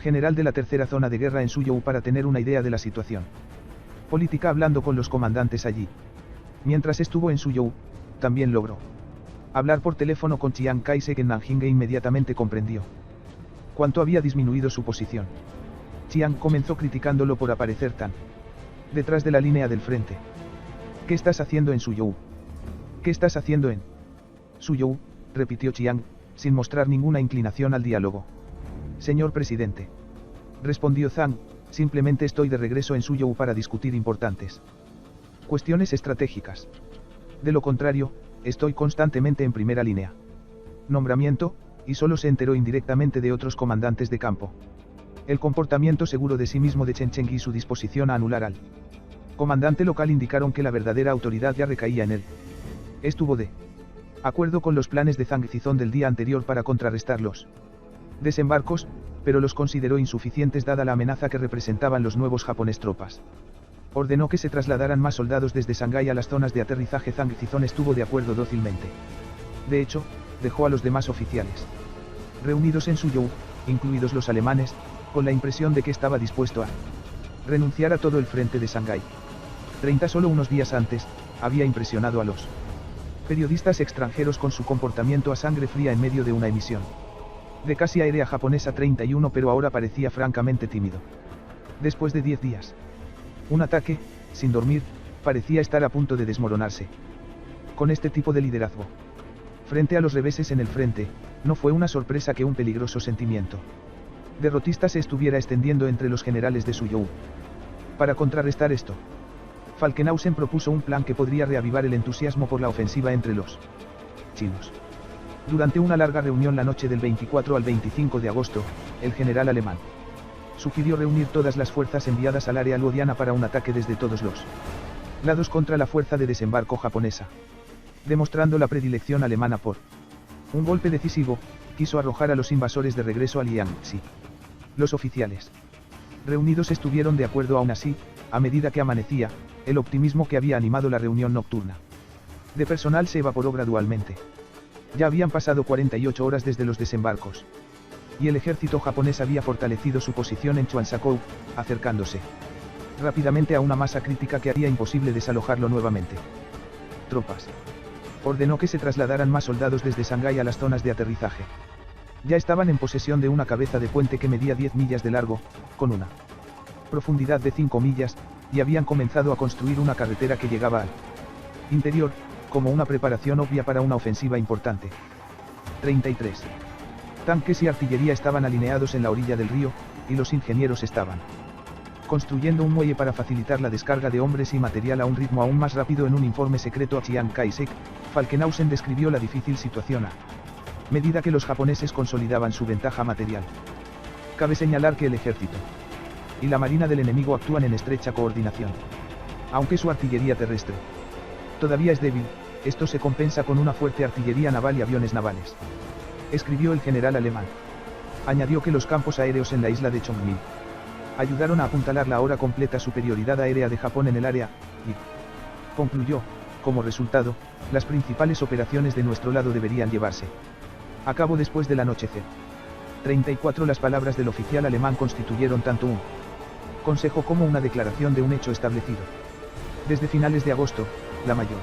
general de la tercera zona de guerra en Suzhou para tener una idea de la situación política hablando con los comandantes allí. Mientras estuvo en Suzhou, también logró hablar por teléfono con Chiang Kai-shek en Nanjing e inmediatamente comprendió cuánto había disminuido su posición. Chiang comenzó criticándolo por aparecer tan detrás de la línea del frente. ¿Qué estás haciendo en Suzhou? ¿Qué estás haciendo en Suzhou?, repitió Chiang, sin mostrar ninguna inclinación al diálogo. Señor presidente. respondió Zhang, simplemente estoy de regreso en Suzhou para discutir importantes cuestiones estratégicas. De lo contrario, estoy constantemente en primera línea. Nombramiento, y solo se enteró indirectamente de otros comandantes de campo. El comportamiento seguro de sí mismo de Chen Cheng y su disposición a anular al comandante local indicaron que la verdadera autoridad ya recaía en él. Estuvo de acuerdo con los planes de Zhang Zizong del día anterior para contrarrestar los desembarcos, pero los consideró insuficientes dada la amenaza que representaban los nuevos japoneses tropas. Ordenó que se trasladaran más soldados desde Shanghái a las zonas de aterrizaje. Zhang Zizong estuvo de acuerdo dócilmente. De hecho, dejó a los demás oficiales reunidos en Suzhou, incluidos los alemanes, con la impresión de que estaba dispuesto a renunciar a todo el frente de Shanghái. Solo unos días antes, había impresionado a los periodistas extranjeros con su comportamiento a sangre fría en medio de una emisión de casi aérea japonesa 31, pero ahora parecía francamente tímido. Después de 10 días. Un ataque, sin dormir, parecía estar a punto de desmoronarse. Con este tipo de liderazgo, frente a los reveses en el frente, no fue una sorpresa que un peligroso sentimiento derrotista se estuviera extendiendo entre los generales de Suzhou. Para contrarrestar esto, Falkenhausen propuso un plan que podría reavivar el entusiasmo por la ofensiva entre los chinos. Durante una larga reunión la noche del 24 al 25 de agosto, el general alemán sugirió reunir todas las fuerzas enviadas al área luodiana para un ataque desde todos los lados contra la fuerza de desembarco japonesa. Demostrando la predilección alemana por un golpe decisivo, quiso arrojar a los invasores de regreso a Liangxi. Los oficiales reunidos estuvieron de acuerdo. Aún así, a medida que amanecía, el optimismo que había animado la reunión nocturna de personal se evaporó gradualmente. Ya habían pasado 48 horas desde los desembarcos. Y el ejército japonés había fortalecido su posición en Chuansakou, acercándose rápidamente a una masa crítica que haría imposible desalojarlo nuevamente. Tropas. Ordenó que se trasladaran más soldados desde Shanghái a las zonas de aterrizaje. Ya estaban en posesión de una cabeza de puente que medía 10 millas de largo, con una profundidad de 5 millas, y habían comenzado a construir una carretera que llegaba al interior, como una preparación obvia para una ofensiva importante. 33. Tanques y artillería estaban alineados en la orilla del río, y los ingenieros estaban construyendo un muelle para facilitar la descarga de hombres y material a un ritmo aún más rápido. En un informe secreto a Chiang Kai-shek, Falkenhausen describió la difícil situación a medida que los japoneses consolidaban su ventaja material. Cabe señalar que el ejército y la marina del enemigo actúan en estrecha coordinación. Aunque su artillería terrestre todavía es débil, esto se compensa con una fuerte artillería naval y aviones navales. Escribió el general alemán. Añadió que los campos aéreos en la isla de Chongming ayudaron a apuntalar la ahora completa superioridad aérea de Japón en el área, y concluyó, como resultado, las principales operaciones de nuestro lado deberían llevarse a cabo después del anochecer. 34. Las palabras del oficial alemán constituyeron tanto un consejo como una declaración de un hecho establecido. Desde finales de agosto, la mayor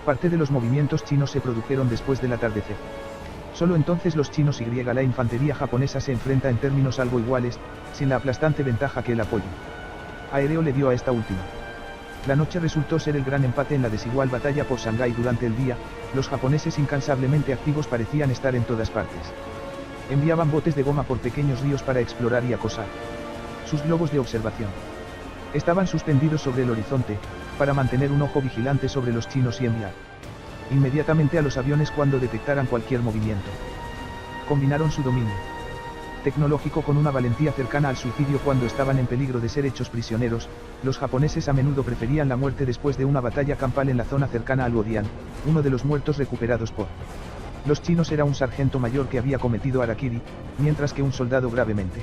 parte de los movimientos chinos se produjeron después del atardecer. Solo entonces los chinos y la infantería japonesa se enfrenta en términos algo iguales, sin la aplastante ventaja que el apoyo aéreo le dio a esta última. La noche resultó ser el gran empate en la desigual batalla por Shanghái. Durante el día, los japoneses incansablemente activos parecían estar en todas partes. Enviaban botes de goma por pequeños ríos para explorar y acosar. Sus globos de observación estaban suspendidos sobre el horizonte, para mantener un ojo vigilante sobre los chinos y enviar inmediatamente a los aviones cuando detectaran cualquier movimiento. Combinaron su dominio tecnológico con una valentía cercana al suicidio cuando estaban en peligro de ser hechos prisioneros. Los japoneses a menudo preferían la muerte después de una batalla campal en la zona cercana al Luodian. Uno de los muertos recuperados por los chinos era un sargento mayor que había cometido harakiri, mientras que un soldado gravemente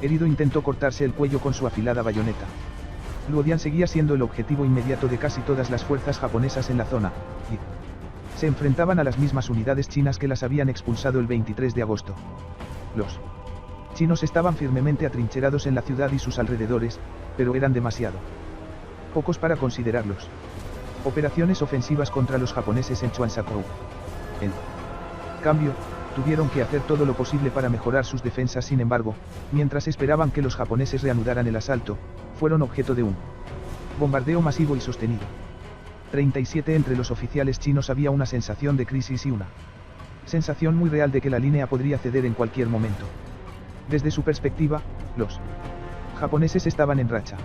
herido intentó cortarse el cuello con su afilada bayoneta. Luodian seguía siendo el objetivo inmediato de casi todas las fuerzas japonesas en la zona, y se enfrentaban a las mismas unidades chinas que las habían expulsado el 23 de agosto. Los chinos estaban firmemente atrincherados en la ciudad y sus alrededores, pero eran demasiado pocos para considerarlos operaciones ofensivas contra los japoneses en Chuansakou. En cambio, tuvieron que hacer todo lo posible para mejorar sus defensas. Sin embargo, mientras esperaban que los japoneses reanudaran el asalto, fueron objeto de un bombardeo masivo y sostenido. 37. Entre los oficiales chinos había una sensación de crisis y una sensación muy real de que la línea podría ceder en cualquier momento. Desde su perspectiva, Los japoneses estaban en racha.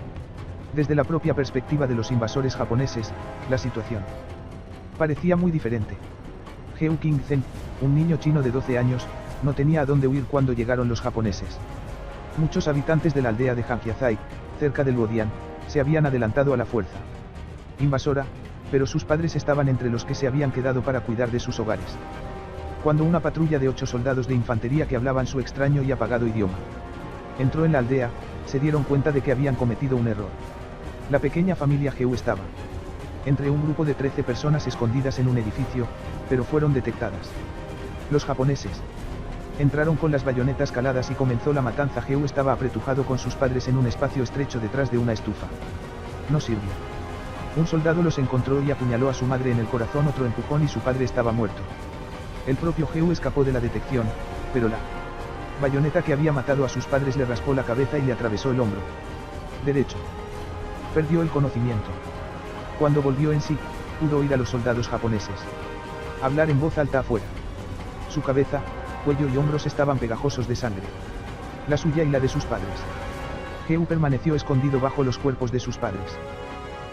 Desde la propia perspectiva de los invasores japoneses, la situación parecía muy diferente. Heu King-zen, un niño chino de 12 años, no tenía a dónde huir cuando llegaron los japoneses. Muchos habitantes de la aldea de Hanjiazai, cerca del Luodian, se habían adelantado a la fuerza invasora, pero sus padres estaban entre los que se habían quedado para cuidar de sus hogares. Cuando una patrulla de 8 soldados de infantería que hablaban su extraño y apagado idioma entró en la aldea, se dieron cuenta de que habían cometido un error. La pequeña familia Heu estaba entre un grupo de 13 personas escondidas en un edificio, pero fueron detectadas. Los japoneses entraron con las bayonetas caladas y comenzó la matanza. Heu estaba apretujado con sus padres en un espacio estrecho detrás de una estufa. No sirvió. Un soldado los encontró y apuñaló a su madre en el corazón, otro empujón y su padre estaba muerto. El propio Heu escapó de la detección, pero la bayoneta que había matado a sus padres le raspó la cabeza y le atravesó el hombro derecho. Perdió el conocimiento. Cuando volvió en sí, pudo oír a los soldados japoneses hablar en voz alta afuera. Su cabeza, cuello y hombros estaban pegajosos de sangre. La suya y la de sus padres. Heu permaneció escondido bajo los cuerpos de sus padres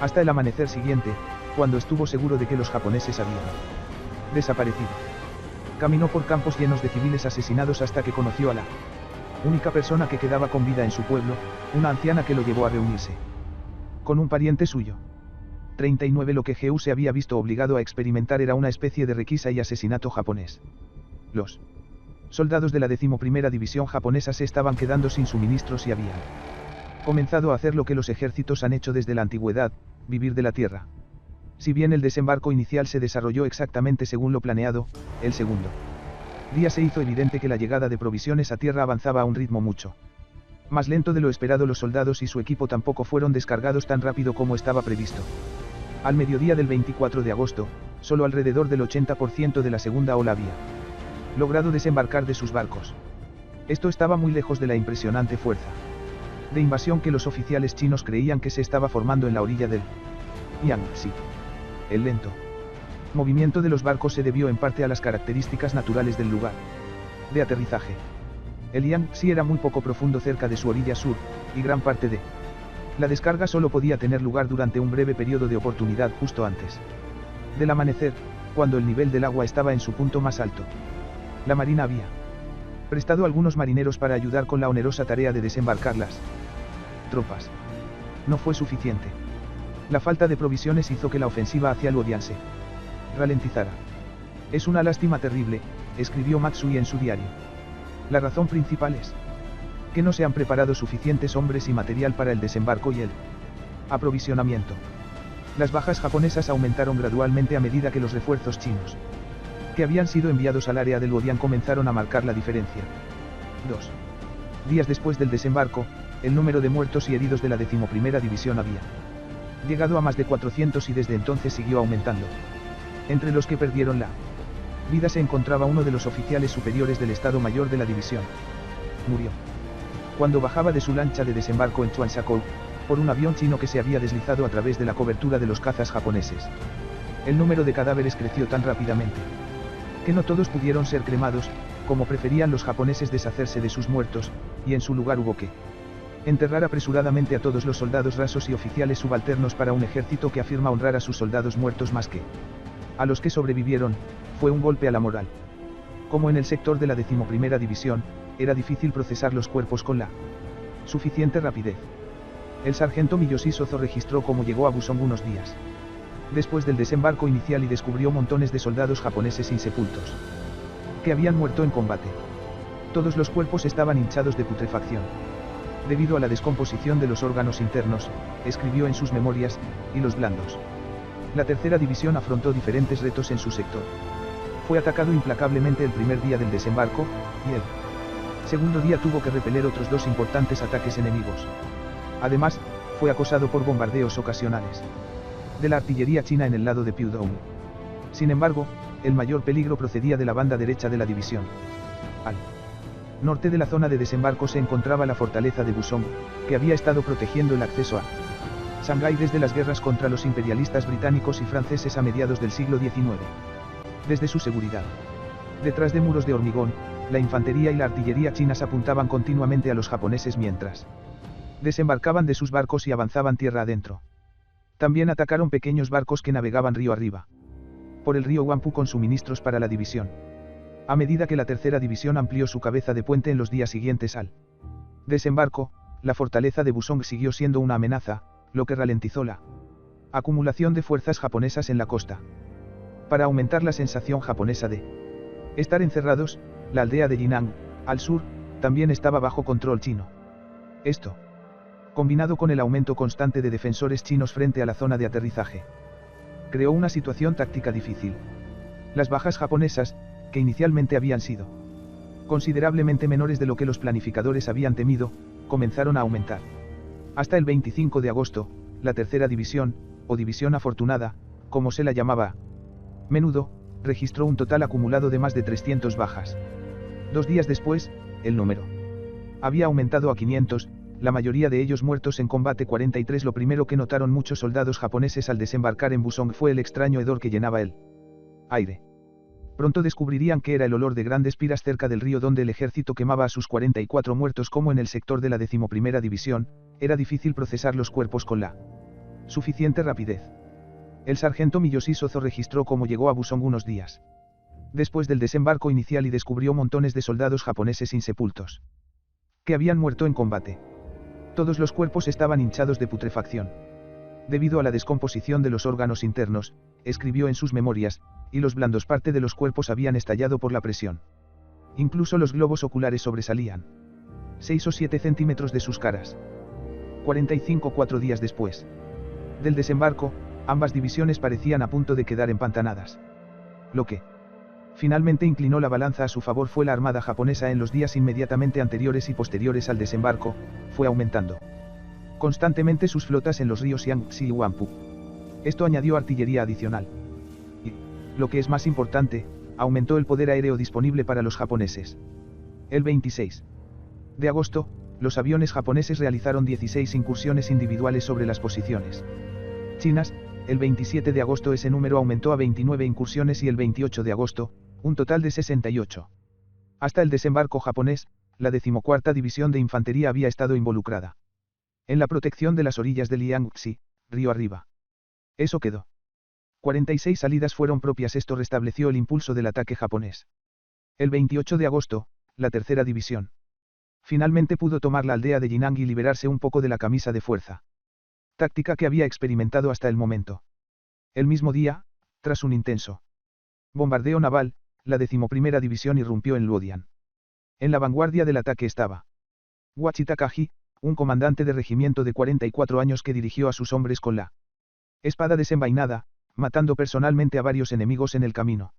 hasta el amanecer siguiente, cuando estuvo seguro de que los japoneses habían desaparecido. Caminó por campos llenos de civiles asesinados hasta que conoció a la única persona que quedaba con vida en su pueblo, una anciana que lo llevó a reunirse con un pariente suyo. 39. Lo que Heu se había visto obligado a experimentar era una especie de requisa y asesinato japonés. Los soldados de la 11ª División japonesa se estaban quedando sin suministros y habían comenzado a hacer lo que los ejércitos han hecho desde la antigüedad, vivir de la tierra. Si bien el desembarco inicial se desarrolló exactamente según lo planeado, el segundo día se hizo evidente que la llegada de provisiones a tierra avanzaba a un ritmo mucho más lento de lo esperado. Los soldados y su equipo tampoco fueron descargados tan rápido como estaba previsto. Al mediodía del 24 de agosto, solo alrededor del 80% de la segunda ola había logrado desembarcar de sus barcos. Esto estaba muy lejos de la impresionante fuerza de invasión que los oficiales chinos creían que se estaba formando en la orilla del Yangtze. El lento movimiento de los barcos se debió en parte a las características naturales del lugar de aterrizaje. El Yangtze era muy poco profundo cerca de su orilla sur, y gran parte de la descarga solo podía tener lugar durante un breve periodo de oportunidad justo antes del amanecer, cuando el nivel del agua estaba en su punto más alto. La marina había prestado algunos marineros para ayudar con la onerosa tarea de desembarcar las tropas. No fue suficiente. La falta de provisiones hizo que la ofensiva hacia Luodian se ralentizara. Es una lástima terrible, escribió Matsui en su diario. La razón principal es que no se han preparado suficientes hombres y material para el desembarco y el aprovisionamiento. Las bajas japonesas aumentaron gradualmente a medida que los refuerzos chinos que habían sido enviados al área del Luodian comenzaron a marcar la diferencia. 2 días después del desembarco, el número de muertos y heridos de la 11ª División había llegado a más de 400 y desde entonces siguió aumentando. Entre los que perdieron la vida se encontraba uno de los oficiales superiores del Estado Mayor de la división. Murió cuando bajaba de su lancha de desembarco en Chuanzhou, por un avión chino que se había deslizado a través de la cobertura de los cazas japoneses. El número de cadáveres creció tan rápidamente que no todos pudieron ser cremados, como preferían los japoneses deshacerse de sus muertos, y en su lugar hubo que enterrar apresuradamente a todos los soldados rasos y oficiales subalternos para un ejército que afirma honrar a sus soldados muertos más que a los que sobrevivieron. Fue un golpe a la moral. Como en el sector de la 11ª División, era difícil procesar los cuerpos con la suficiente rapidez. El sargento Miyoshi Sozo registró cómo llegó a Busong unos días después del desembarco inicial y descubrió montones de soldados japoneses insepultos que habían muerto en combate. Todos los cuerpos estaban hinchados de putrefacción debido a la descomposición de los órganos internos, escribió en sus memorias, y los blandos. La 3ª División afrontó diferentes retos en su sector. Fue atacado implacablemente el primer día del desembarco, y el segundo día tuvo que repeler otros 2 importantes ataques enemigos. Además, fue acosado por bombardeos ocasionales de la artillería china en el lado de Pudong. Sin embargo, el mayor peligro procedía de la banda derecha de la división. Al norte de la zona de desembarco se encontraba la fortaleza de Busong, que había estado protegiendo el acceso a Shanghái desde las guerras contra los imperialistas británicos y franceses a mediados del siglo XIX. Desde su seguridad detrás de muros de hormigón, la infantería y la artillería chinas apuntaban continuamente a los japoneses mientras desembarcaban de sus barcos y avanzaban tierra adentro. También atacaron pequeños barcos que navegaban río arriba por el río Huangpu con suministros para la división. A medida que la tercera división amplió su cabeza de puente en los días siguientes al desembarco, la fortaleza de Busong siguió siendo una amenaza, lo que ralentizó la acumulación de fuerzas japonesas en la costa. Para aumentar la sensación japonesa de estar encerrados, la aldea de Jinang, al sur, también estaba bajo control chino. Esto, combinado con el aumento constante de defensores chinos frente a la zona de aterrizaje, creó una situación táctica difícil. Las bajas japonesas, que inicialmente habían sido considerablemente menores de lo que los planificadores habían temido, comenzaron a aumentar. Hasta el 25 de agosto, la tercera división, o división afortunada, como se la llamaba menudo, registró un total acumulado de más de 300 bajas. 2 días después, el número había aumentado a 500, la mayoría de ellos muertos en combate. 43. Lo primero que notaron muchos soldados japoneses al desembarcar en Busong fue el extraño hedor que llenaba el aire. Pronto descubrirían que era el olor de grandes piras cerca del río donde el ejército quemaba a sus 44 muertos. Como en el sector de la 11ª división, era difícil procesar los cuerpos con la suficiente rapidez. El sargento Miyoshi Sozo registró cómo llegó a Busong unos días después del desembarco inicial y descubrió montones de soldados japoneses insepultos que habían muerto en combate. Todos los cuerpos estaban hinchados de putrefacción debido a la descomposición de los órganos internos, escribió en sus memorias, y los blandos parte de los cuerpos habían estallado por la presión. Incluso los globos oculares sobresalían 6 o 7 centímetros de sus caras. 45. 4 días después del desembarco, ambas divisiones parecían a punto de quedar empantanadas. Lo que finalmente inclinó la balanza a su favor fue la armada japonesa. En los días inmediatamente anteriores y posteriores al desembarco, fue aumentando constantemente sus flotas en los ríos Yangtze y Huangpu. Esto añadió artillería adicional. Y, lo que es más importante, aumentó el poder aéreo disponible para los japoneses. El 26 de agosto, los aviones japoneses realizaron 16 incursiones individuales sobre las posiciones chinas. El 27 de agosto ese número aumentó a 29 incursiones y el 28 de agosto, un total de 68. Hasta el desembarco japonés, la 14ª División de Infantería había estado involucrada en la protección de las orillas del Yangtze, río arriba. Eso quedó. 46 salidas fueron propias. Esto restableció el impulso del ataque japonés. El 28 de agosto, la tercera división finalmente pudo tomar la aldea de Jinang y liberarse un poco de la camisa de fuerza táctica que había experimentado hasta el momento. El mismo día, tras un intenso bombardeo naval, la 11ª División irrumpió en Luodian. En la vanguardia del ataque estaba Wachi Takagi, un comandante de regimiento de 44 años que dirigió a sus hombres con la espada desenvainada, matando personalmente a varios enemigos en el camino.